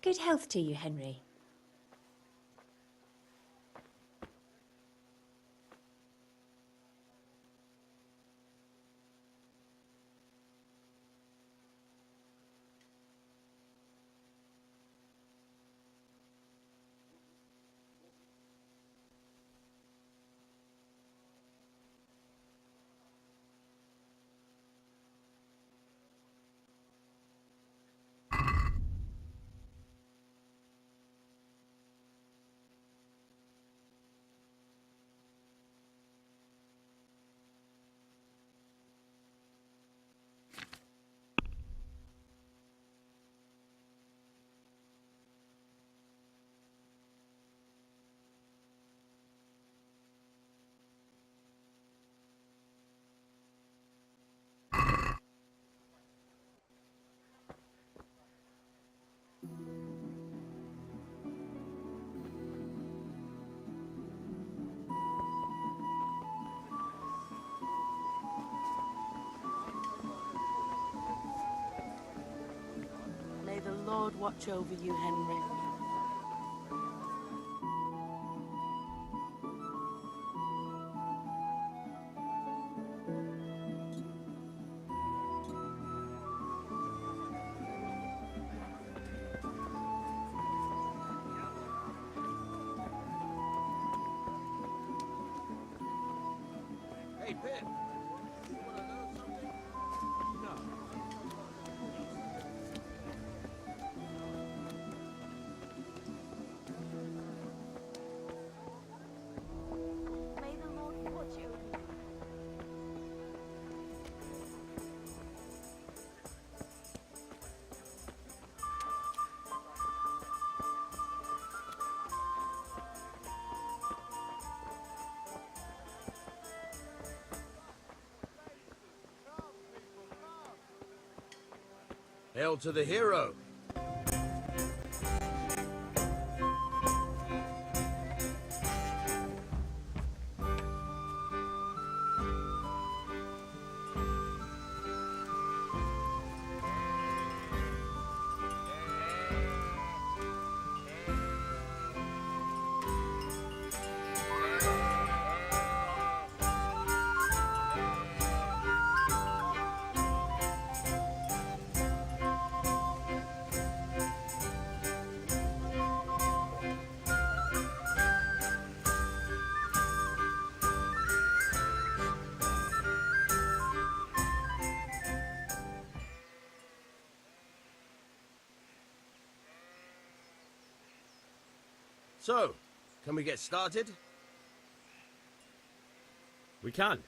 Good health to you, Henry. May the Lord watch over you, Henry. Hey, Pip. You want to know something? No. May the Lord watch over you. Hail to the hero. So, can we get started? We can.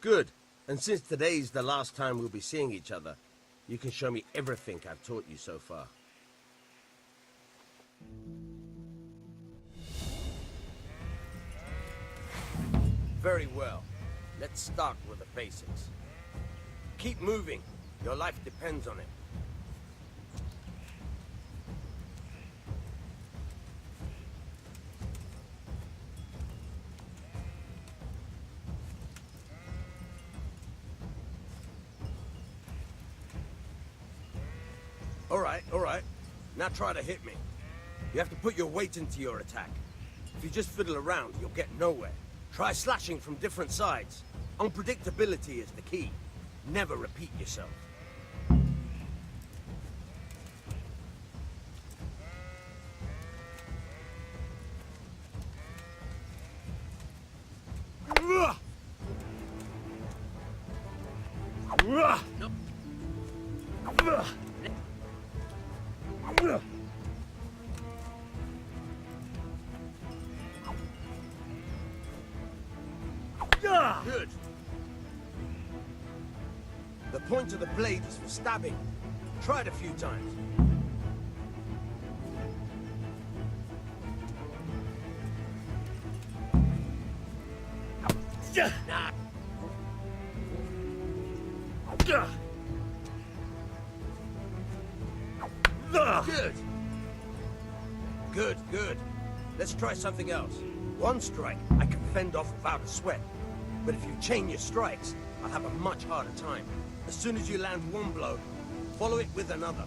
Good. And since today's the last time we'll be seeing each other, you can show me everything I've taught you so far. Very well. Let's start with the basics. Keep moving. Your life depends on it. All right. Now try to hit me. You have to put your weight into your attack. If you just fiddle around, you'll get nowhere. Try slashing from different sides. Unpredictability is the key. Never repeat yourself. Good. The point of the blade is for stabbing. Try it a few times. Nah. Good. Let's try something else. One strike, I can fend off without a sweat. But if you chain your strikes, I'll have a much harder time. As soon as you land one blow, follow it with another.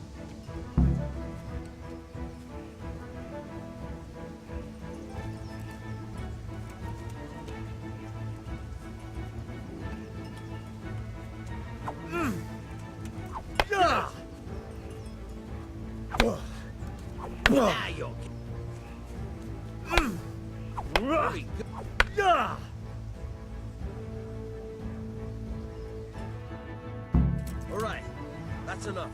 Very good. All right, that's enough.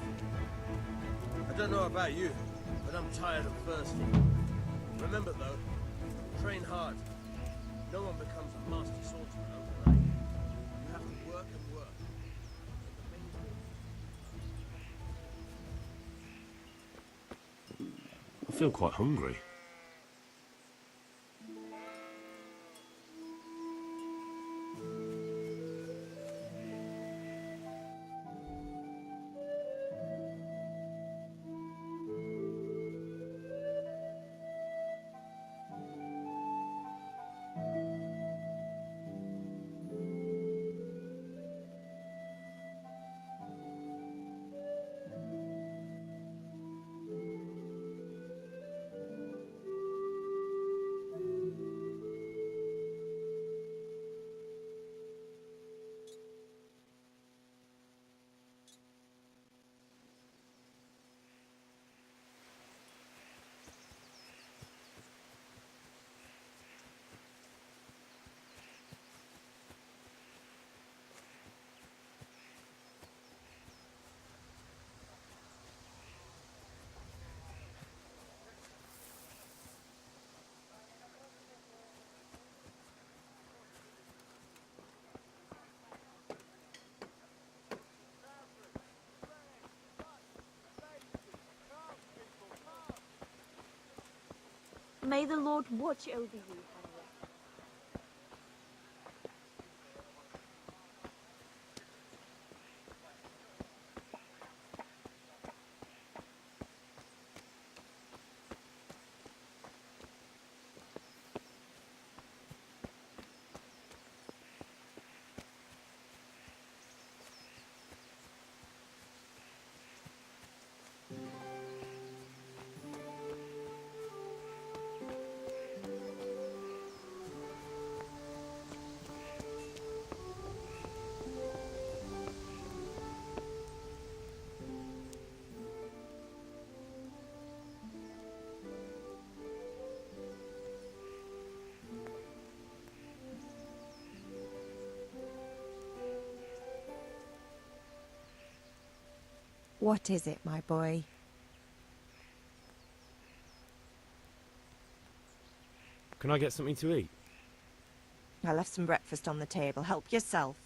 I don't know about you, but I'm tired of thirsty. Remember though, train hard. No one becomes a master swordsman overnight. You have to work and work. I feel quite hungry. May the Lord watch over you, Henry. What is it, my boy? Can I get something to eat? I left some breakfast on the table. Help yourself.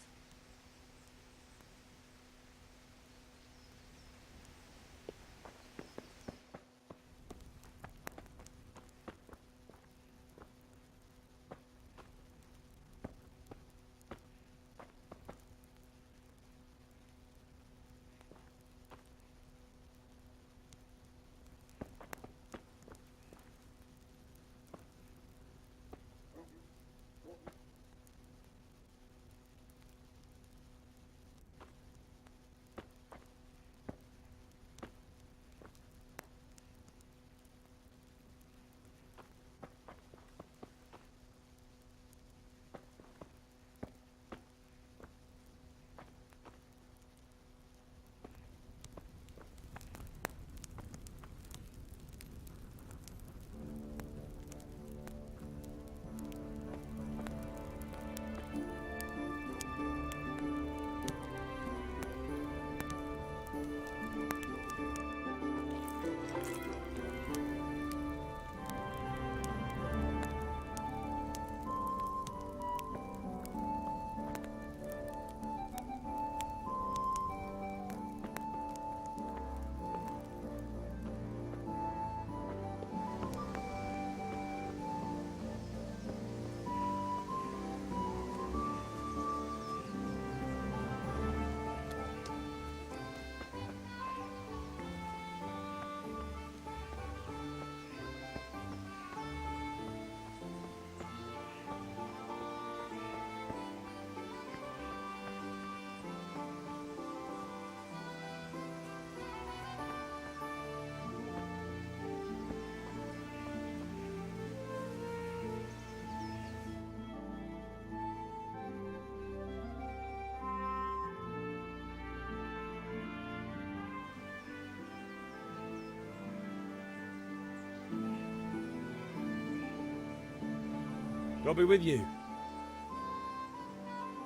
God be with you.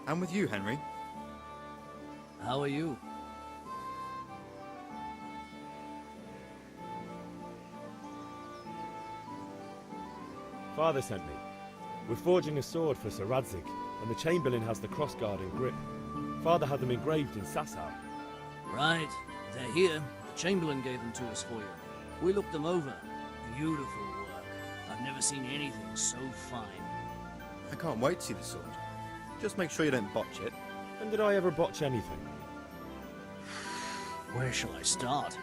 And with you, Henry. How are you? Father sent me. We're forging a sword for Sir Radzig, and the Chamberlain has the crossguard and grip. Father had them engraved in Sasau. Right. They're here. The Chamberlain gave them to us for you. We looked them over. Beautiful work. I've never seen anything so fine. I can't wait to see the sword. Just make sure you don't botch it. When did I ever botch anything? Where shall I start?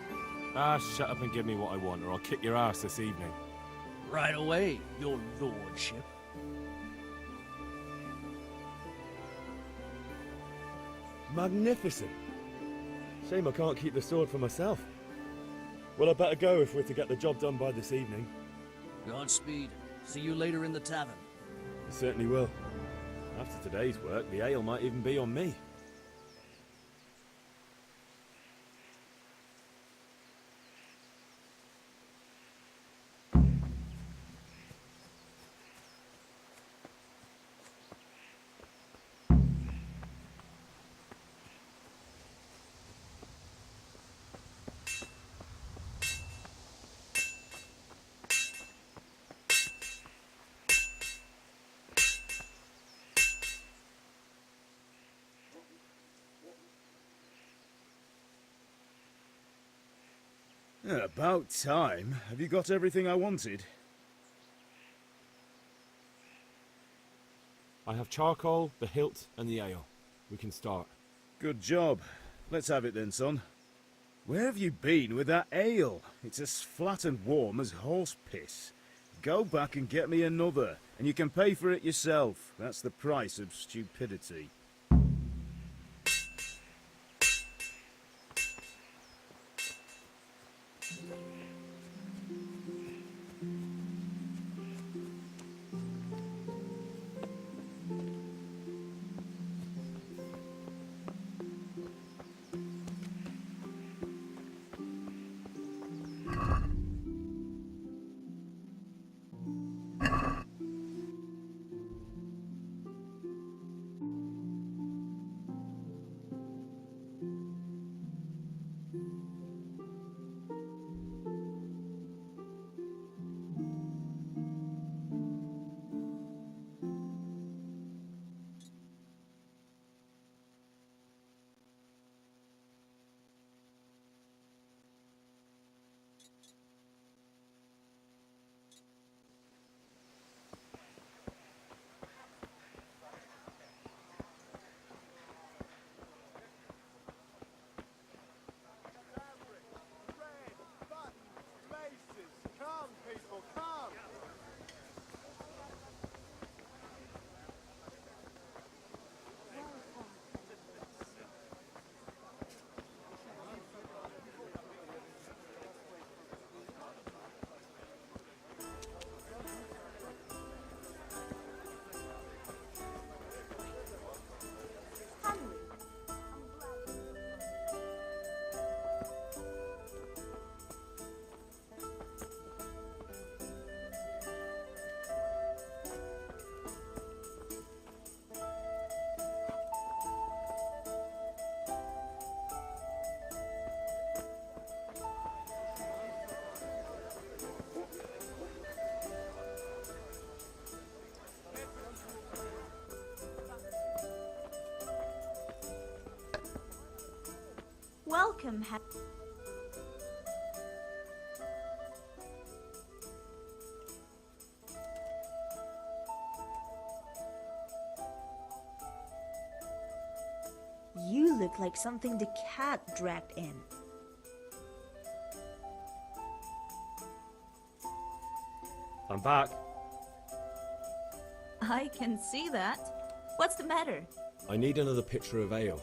Ah, shut up and give me what I want, or I'll kick your ass this evening. Right away, your lordship. Magnificent. Shame I can't keep the sword for myself. Well, I better go if we're to get the job done by this evening. Godspeed. See you later in the tavern. I certainly will. After today's work, the ale might even be on me. About time. Have you got everything I wanted? I have charcoal, the hilt, and the ale. We can start. Good job. Let's have it then, son. Where have you been with that ale? It's as flat and warm as horse piss. Go back and get me another, and you can pay for it yourself. That's the price of stupidity. Welcome, You look like something the cat dragged in. I'm back. I can see that. What's the matter? I need another pitcher of ale.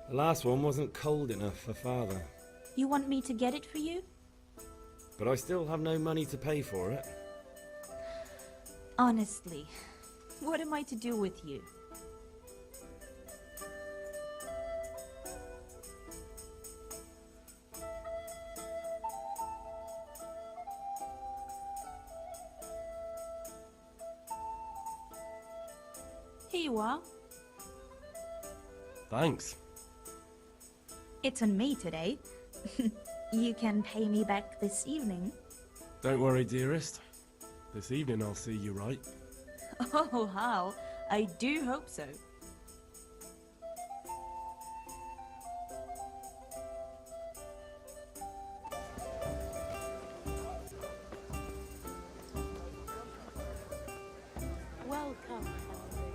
The last one wasn't cold enough for Father. You want me to get it for you? But I still have no money to pay for it. Honestly, what am I to do with you? Here you are. Thanks. It's on me today. You can pay me back this evening. Don't worry, dearest. This evening I'll see you right. Oh, how? I do hope so. Welcome, Henry.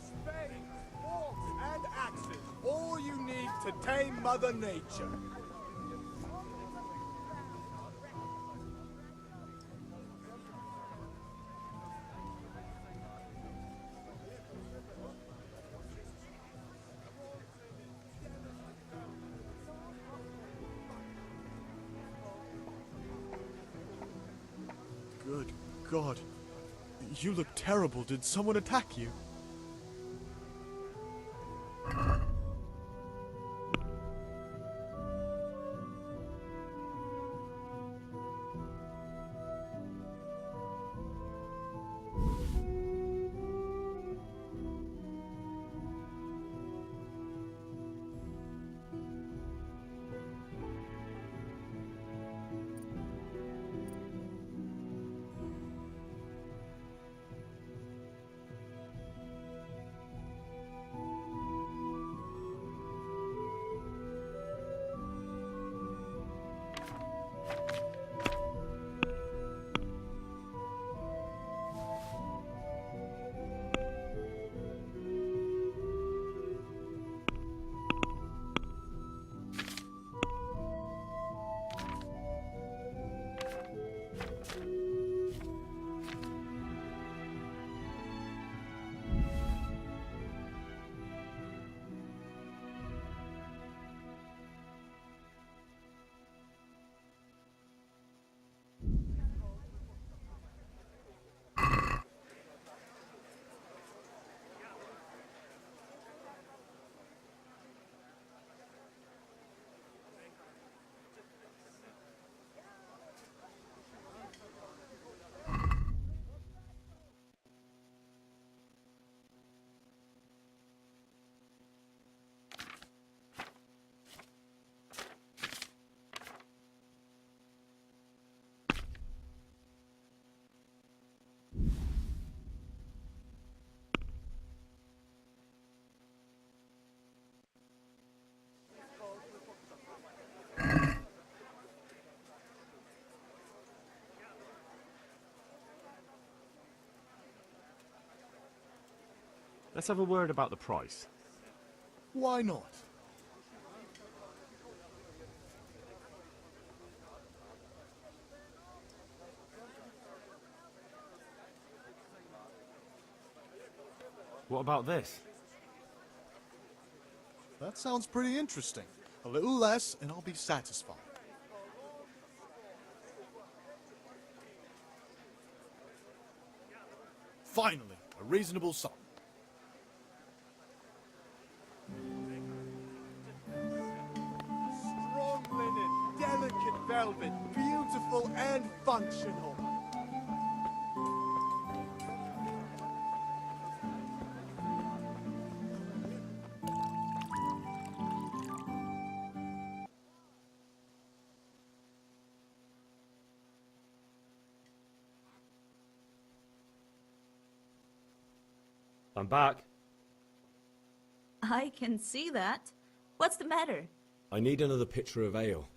Spades, forks, and axes. All you need to tame Mother Nature. Good God. You look terrible. Did someone attack you? Let's have a word about the price. Why not? What about this? That sounds pretty interesting. A little less, and I'll be satisfied. Finally, a reasonable sum. Strong linen, delicate velvet, beautiful and functional. I'm back. I can see that. What's the matter? I need another pitcher of ale.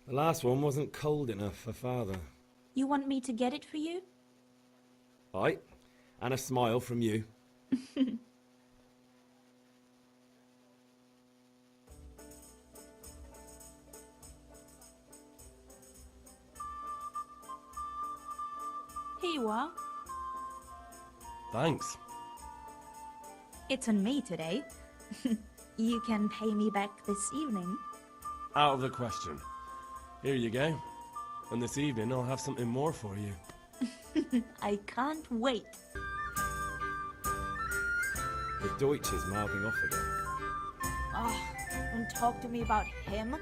The last one wasn't cold enough for Father. You want me to get it for you? Aye, and a smile from you. Here you are. Thanks. It's on me today. You can pay me back this evening. Out of the question. Here you go. And this evening I'll have something more for you. I can't wait. The Deutsch is mouthing off again. Oh, don't talk to me about him.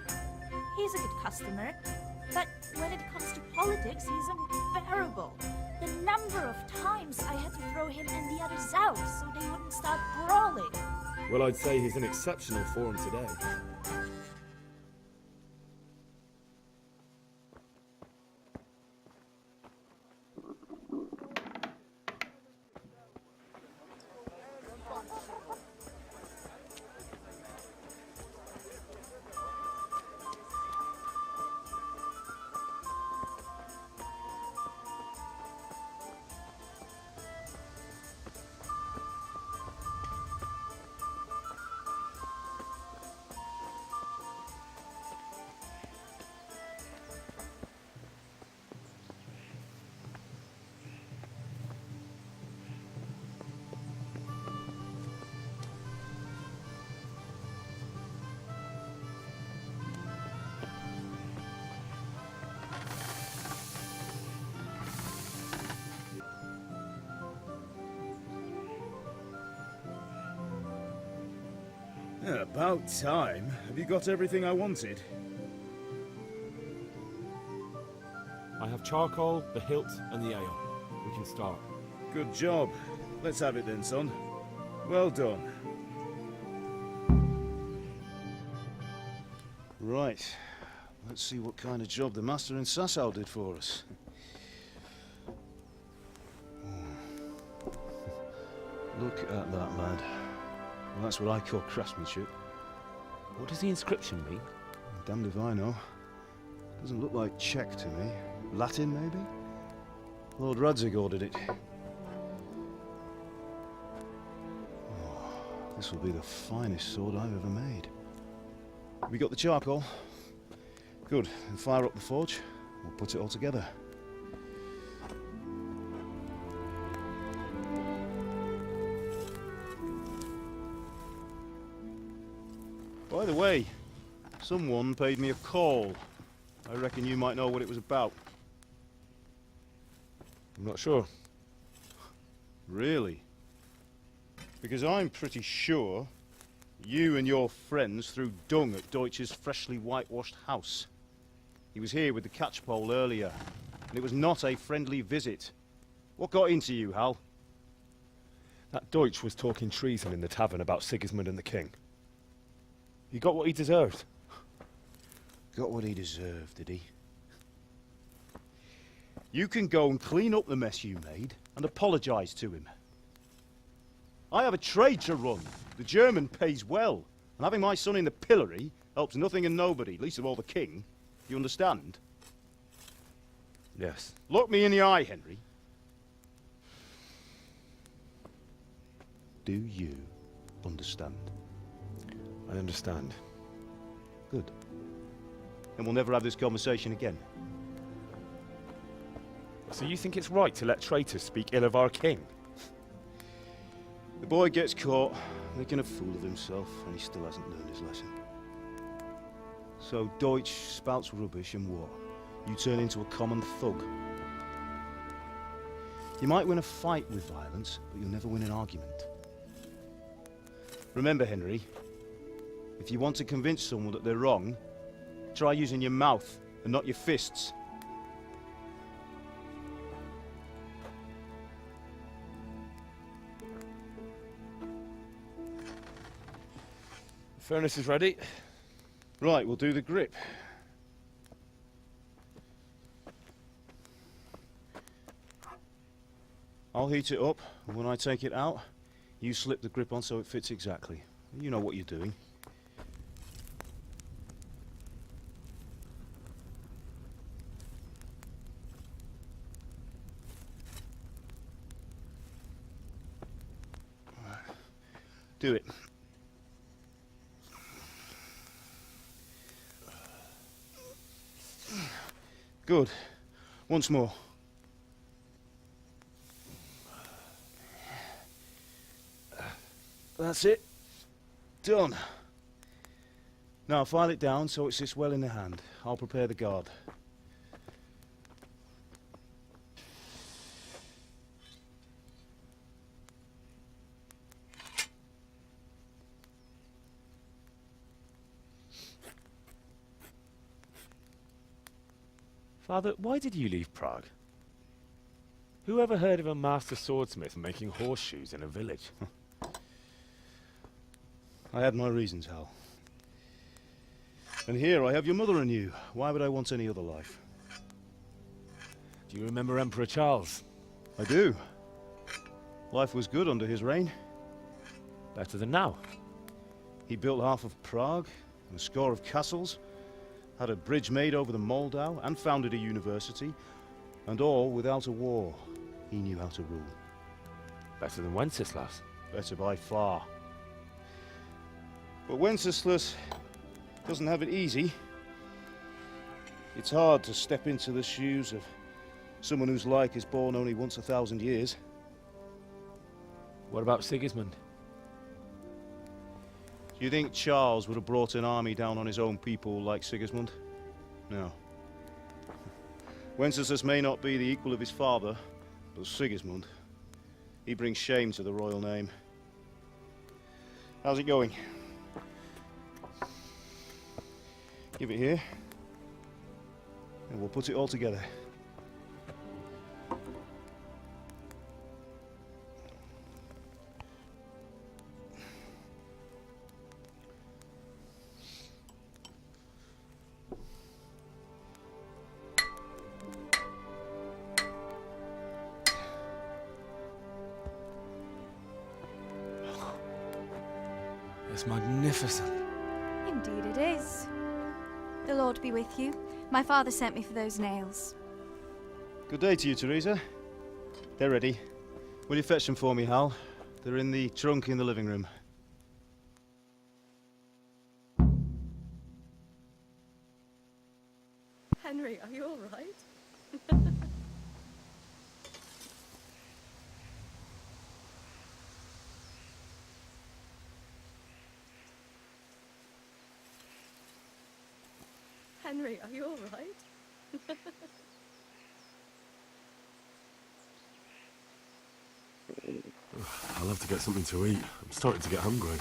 He's a good customer. But when it comes to politics, he's unbearable. The number of times I had to throw him and the others out so they wouldn't start brawling. Well, I'd say he's in exceptional form today. Yeah, about time. Have you got everything I wanted? I have charcoal, the hilt, and the ale. We can start. Good job. Let's have it then, son. Well done. Right. Let's see what kind of job the master in Sasau did for us. Look at that, lad. Well, that's what I call craftsmanship. What does the inscription mean? Damned if I know. Doesn't look like Czech to me. Latin, maybe? Lord Radzig ordered it. Oh, this will be the finest sword I've ever made. We got the charcoal? Good. Then fire up the forge. We'll put it all together. By the way, someone paid me a call. I reckon you might know what it was about. I'm not sure. Really? Because I'm pretty sure you and your friends threw dung at Deutsch's freshly whitewashed house. He was here with the catchpole earlier, and it was not a friendly visit. What got into you, Hal? That Deutsch was talking treason in the tavern about Sigismund and the king. He got what he deserved. Got what he deserved, did he? You can go and clean up the mess you made and apologise to him. I have a trade to run. The German pays well, and having my son in the pillory helps nothing and nobody, least of all the king. You understand? Yes. Look me in the eye, Henry. Do you understand? I understand. Good. And we'll never have this conversation again. So you think it's right to let traitors speak ill of our king? The boy gets caught, making a fool of himself, and he still hasn't learned his lesson. So Deutsch spouts rubbish, and what? You turn into a common thug. You might win a fight with violence, but you'll never win an argument. Remember, Henry, if you want to convince someone that they're wrong, try using your mouth and not your fists. The furnace is ready. Right, we'll do the grip. I'll heat it up, and when I take it out, you slip the grip on so it fits exactly. You know what you're doing. Do it. Good. Once more. That's it. Done. Now file it down so it sits well in the hand. I'll prepare the guard. Father, why did you leave Prague? Who ever heard of a master swordsmith making horseshoes in a village? I had my reasons, Hal. And here I have your mother and you. Why would I want any other life? Do you remember Emperor Charles? I do. Life was good under his reign. Better than now. He built half of Prague, and a score of castles, had a bridge made over the Moldau, and founded a university, and all without a war. He knew how to rule. Better than Wenceslas. Better by far. But Wenceslas doesn't have it easy. It's hard to step into the shoes of someone whose like is born only once 1,000 years. What about Sigismund? Do you think Charles would have brought an army down on his own people like Sigismund? No. Wenceslas may not be the equal of his father, but Sigismund, he brings shame to the royal name. How's it going? Give it here, and we'll put it all together. It's magnificent. Indeed it is. The Lord be with you. My father sent me for those nails. Good day to you, Teresa. They're ready. Will you fetch them for me, Hal? They're in the trunk in the living room. Henry, are you all right? Henry, are you all right? I'll have to get something to eat. I'm starting to get hungry.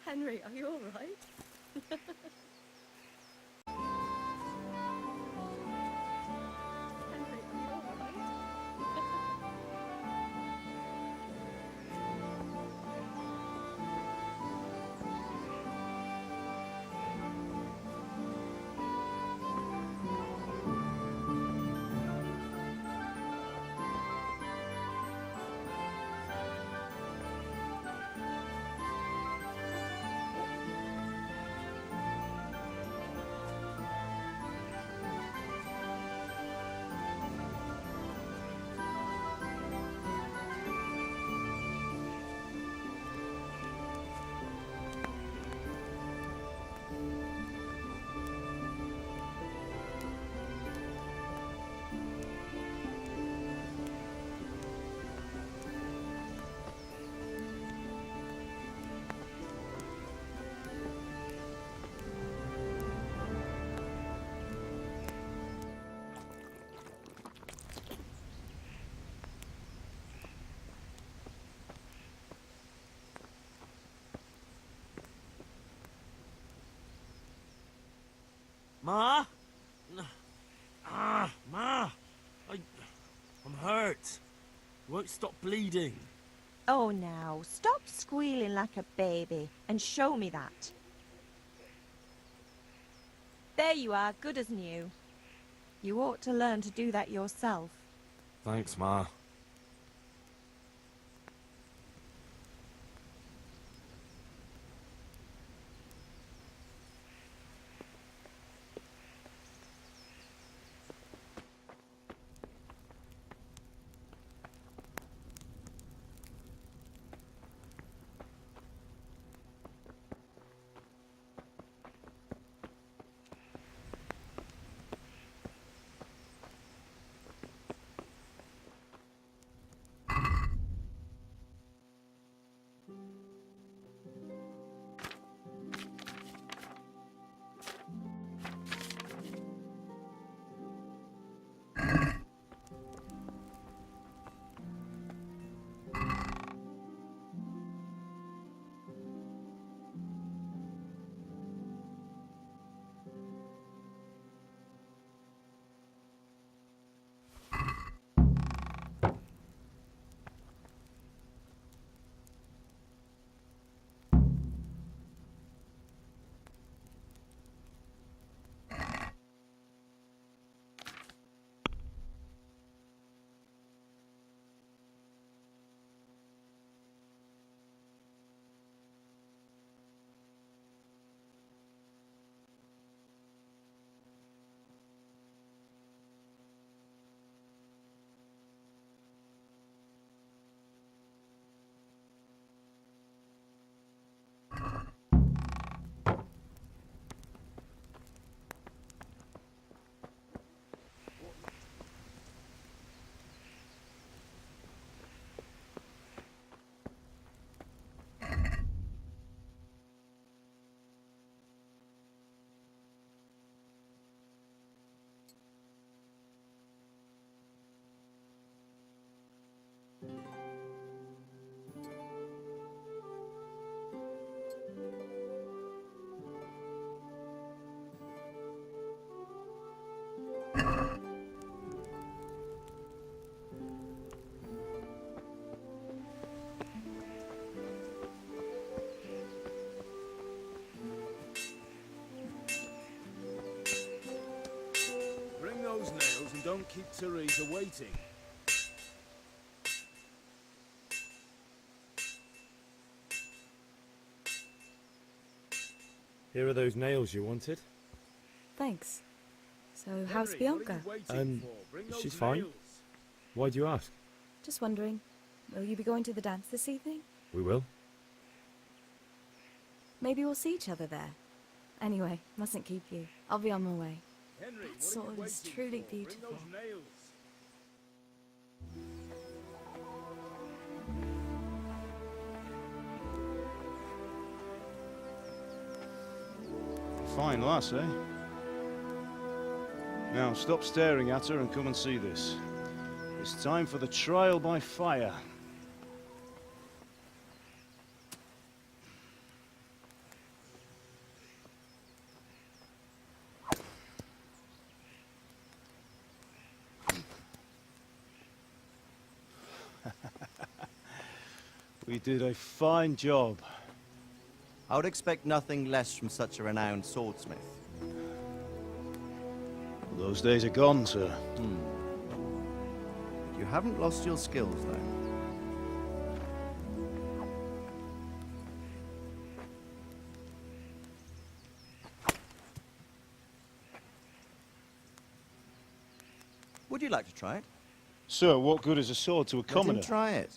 Henry, are you all right? Henry, are you all right? Ma? Ma! I'm hurt. Won't stop bleeding. Oh, now, stop squealing like a baby and show me that. There you are, good as new. You ought to learn to do that yourself. Thanks, Ma. don't keep Theresa waiting. Here are those nails you wanted. Thanks. So, how's Bianca? She's fine. Why do you ask? Just wondering, will you be going to the dance this evening? We will. Maybe we'll see each other there. Anyway, mustn't keep you. I'll be on my way. Henry, That sword is truly beautiful. Bring those nails. Fine lass, eh? Now, stop staring at her and come and see this. It's time for the trial by fire. We did a fine job. I would expect nothing less from such a renowned swordsmith. Those days are gone, sir. You haven't lost your skills, though. Would you like to try it? Sir, what good is a sword to a Let him commoner? try it.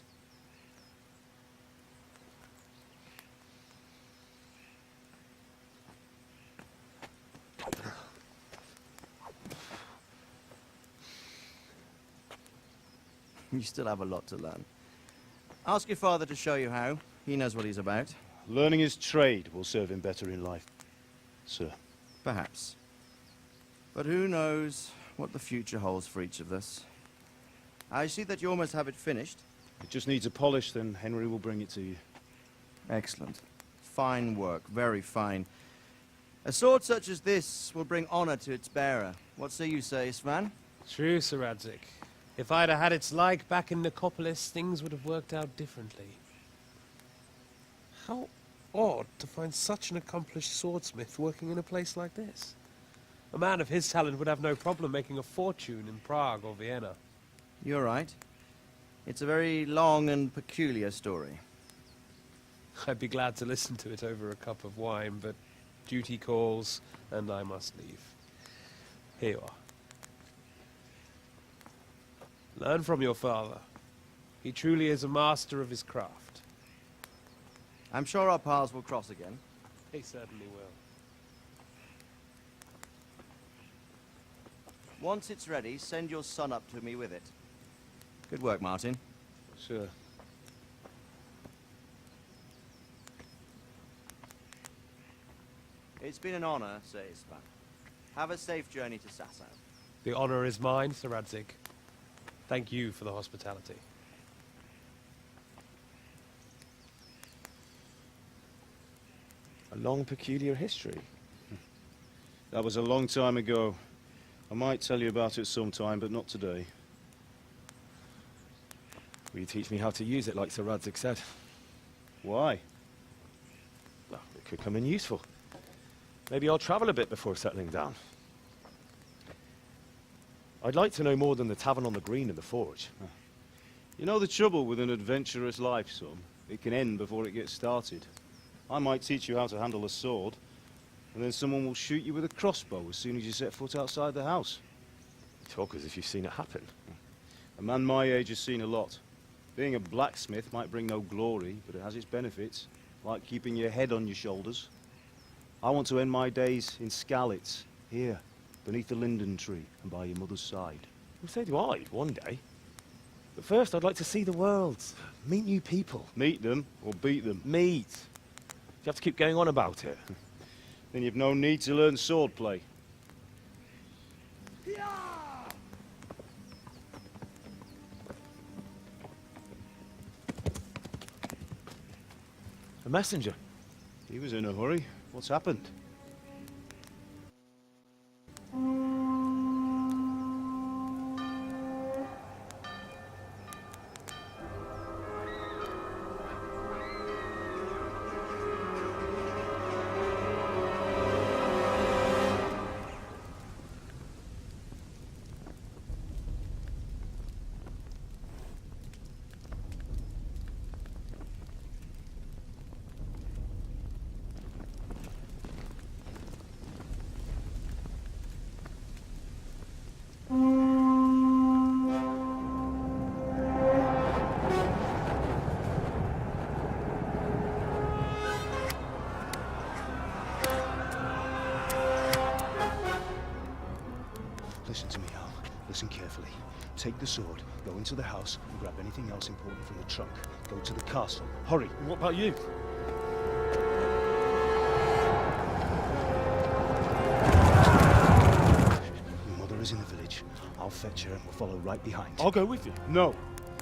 You still have a lot to learn. Ask your father to show you how. He knows what he's about. Learning his trade will serve him better in life, sir. Perhaps. But who knows what the future holds for each of us. I see that you almost have it finished. It just needs a polish, then Henry will bring it to you. Excellent. Fine work, very fine. A sword such as this will bring honor to its bearer. What say you, Svan? True, Sir Radzig. If I'd have had its like back in Nicopolis, things would have worked out differently. How odd to find such an accomplished swordsmith working in a place like this. A man of his talent would have no problem making a fortune in Prague or Vienna. You're right. It's a very long and peculiar story. I'd be glad to listen to it over a cup of wine, but duty calls, and I must leave. Here you are. Learn from your father. He truly is a master of his craft. I'm sure our paths will cross again. He certainly will. Once it's ready, send your son up to me with it. Good work, Martin. Sir. It's been an honor, Svan. Have a safe journey to Sasau. The honor is mine, Sir Radzig. Thank you for the hospitality. A long, peculiar history. That was a long time ago. I might tell you about it sometime, but not today. Will you teach me how to use it like Sir Radzig said? Why? Well, it could come in useful. Maybe I'll travel a bit before settling down. I'd like to know more than the tavern on the green and the forge. You know the trouble with an adventurous life, son? It can end before it gets started. I might teach you how to handle a sword, and then someone will shoot you with a crossbow as soon as you set foot outside the house. You talk as if you've seen it happen. A man my age has seen a lot. Being a blacksmith might bring no glory, but it has its benefits, like keeping your head on your shoulders. I want to end my days in Skalitz, here, beneath the linden tree and by your mother's side. Well, so do I, one day. But first, I'd like to see the world, meet new people. Meet them, or beat them. Meet. You have to keep going on about it. Then you've no need to learn swordplay. A messenger. He was in a hurry. What's happened? Listen carefully. Take the sword, go into the house, and grab anything else important from the trunk. Go to the castle. Hurry! What about you? Your mother is in the village. I'll fetch her and we'll follow right behind. I'll go with you. No!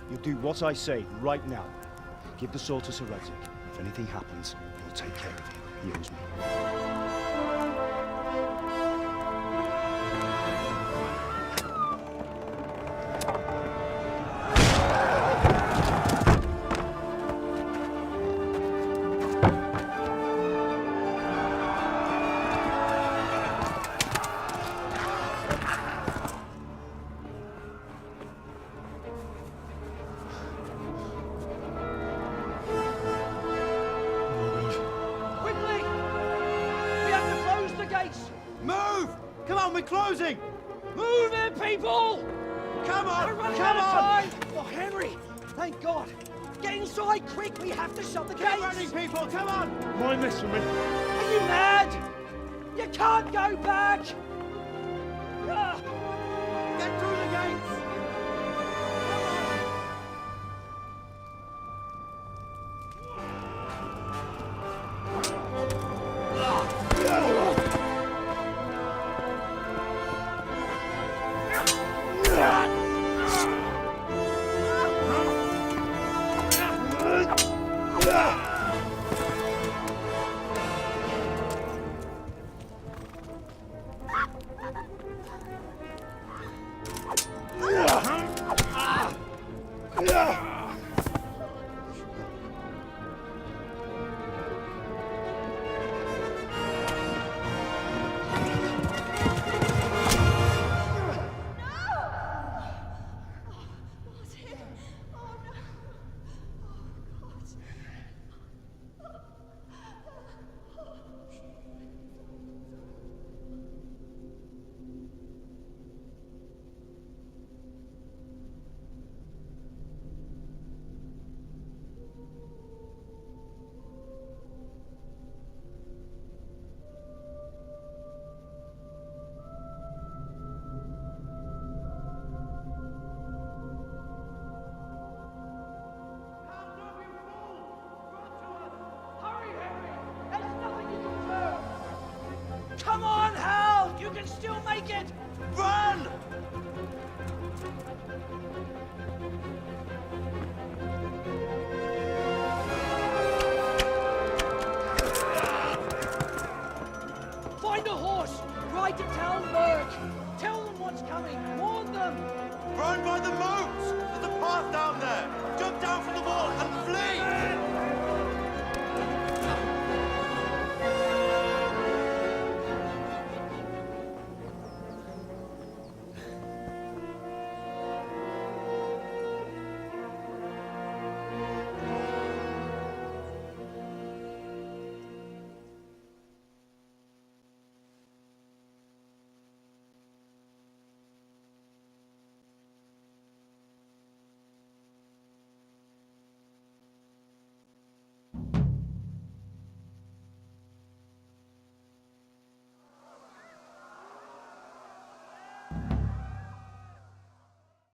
You do what I say right now. Give the sword to Sir Radzik. If anything happens, he'll take care of you. He owes me. Closing! Move it, people! Come on! We're running Come out of on! time! Oh, Henry! Thank God! Get inside, quick! We have to shut the gates! Keep running, people! Come on! Mind this for me. Are you mad? You can't go back! Ah. Get through the gates! Come on, Hal! You can still make it! Run! Find a horse! Ride to town, Burke! Tell them what's coming! Warn them! Run by the moat! There's a path down there! Jump down from the wall and flee!